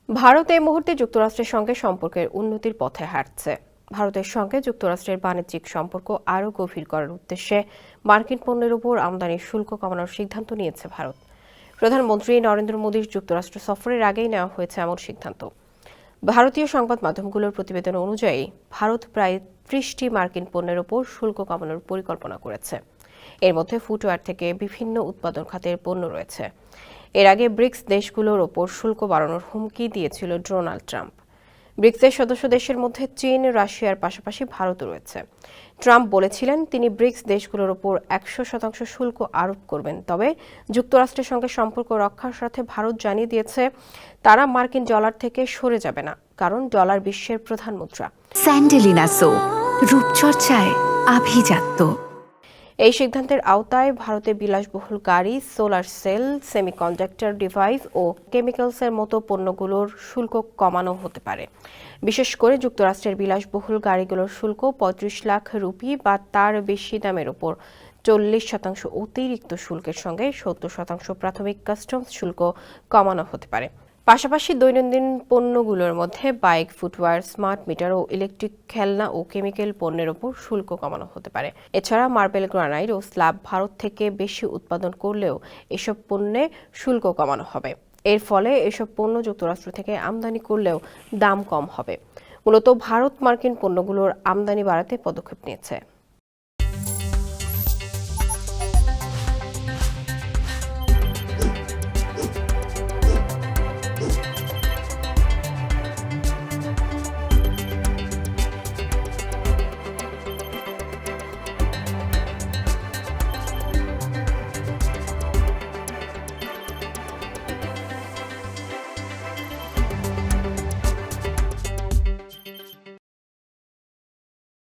ভারত এই মুহূর্তে যুক্তরাষ্ট্রের সঙ্গে সম্পর্কের উন্নতির পথে হাঁটছে। ভারতের সঙ্গে যুক্তরাষ্ট্রের বাণিজ্যিক সম্পর্ক আরও গভীর করার উদ্দেশ্যে মার্কিন পণ্যের উপর আমদানির শুল্ক কমানোর সিদ্ধান্ত নিয়েছে ভারত। প্রধানমন্ত্রী নরেন্দ্র মোদীর যুক্তরাষ্ট্র সফরের আগেই নেওয়া হয়েছে এমন সিদ্ধান্ত। ভারতীয় সংবাদ মাধ্যমগুলোর প্রতিবেদন অনুযায়ী ভারত প্রায় ৩০টি মার্কিন পণ্যের উপর শুল্ক কমানোর পরিকল্পনা করেছে। এর মধ্যে ফুটওয়্যার থেকে বিভিন্ন উৎপাদন খাতের পণ্য রয়েছে। এর আগে ব্রিক্স দেশগুলোর ওপর শুল্ক বাড়ানোর হুমকি দিয়েছিল ডোনাল্ড ট্রাম্প। ব্রিক্সের সদস্য দেশের মধ্যে চীন, রাশিয়ার পাশাপাশি ভারতও রয়েছে। ট্রাম্প বলেছিলেন তিনি ব্রিক্স দেশগুলোর ওপর ১০০% শুল্ক আরোপ করবেন। তবে যুক্তরাষ্ট্রের সঙ্গে সম্পর্ক রক্ষার স্বার্থে ভারত জানিয়ে দিয়েছে তারা মার্কিন ডলার থেকে সরে যাবে না, কারণ ডলার বিশ্বের প্রধান মুদ্রা। স্যান্ডেলিনা সো, রূপচর্চায় আভিজাত্য। এই সিদ্ধান্তের আওতায় ভারতে বিলাসবহুল গাড়ি, সোলার সেল, সেমিকন্ডাক্টর ডিভাইস ও কেমিক্যালসের মতো পণ্যগুলোর শুল্ক কমানো হতে পারে। বিশেষ করে যুক্তরাষ্ট্রের বিলাসবহুল গাড়িগুলোর শুল্ক ৩৫ লাখ রুপি বা তার বেশি দামের ওপর ৪০% অতিরিক্ত শুল্কের সঙ্গে ৭০% প্রাথমিক কাস্টমস শুল্ক কমানো হতে পারে। পাশাপাশি দৈনন্দিন পণ্যগুলোর মধ্যে বাইক, ফুটওয়্যার, স্মার্ট মিটার ও ইলেকট্রিক খেলনা ও কেমিক্যাল পণ্যের ওপর শুল্ক কমানো হতে পারে। এছাড়া মার্বেল, গ্রানাইট ও স্ল্যাব ভারত থেকে বেশি উৎপাদন করলেও এসব পণ্যে শুল্ক কমানো হবে। এর ফলে এসব পণ্য যুক্তরাষ্ট্র থেকে আমদানি করলেও দাম কম হবে। মূলত ভারত মার্কিন পণ্যগুলোর আমদানি বাড়াতে পদক্ষেপ নিয়েছে।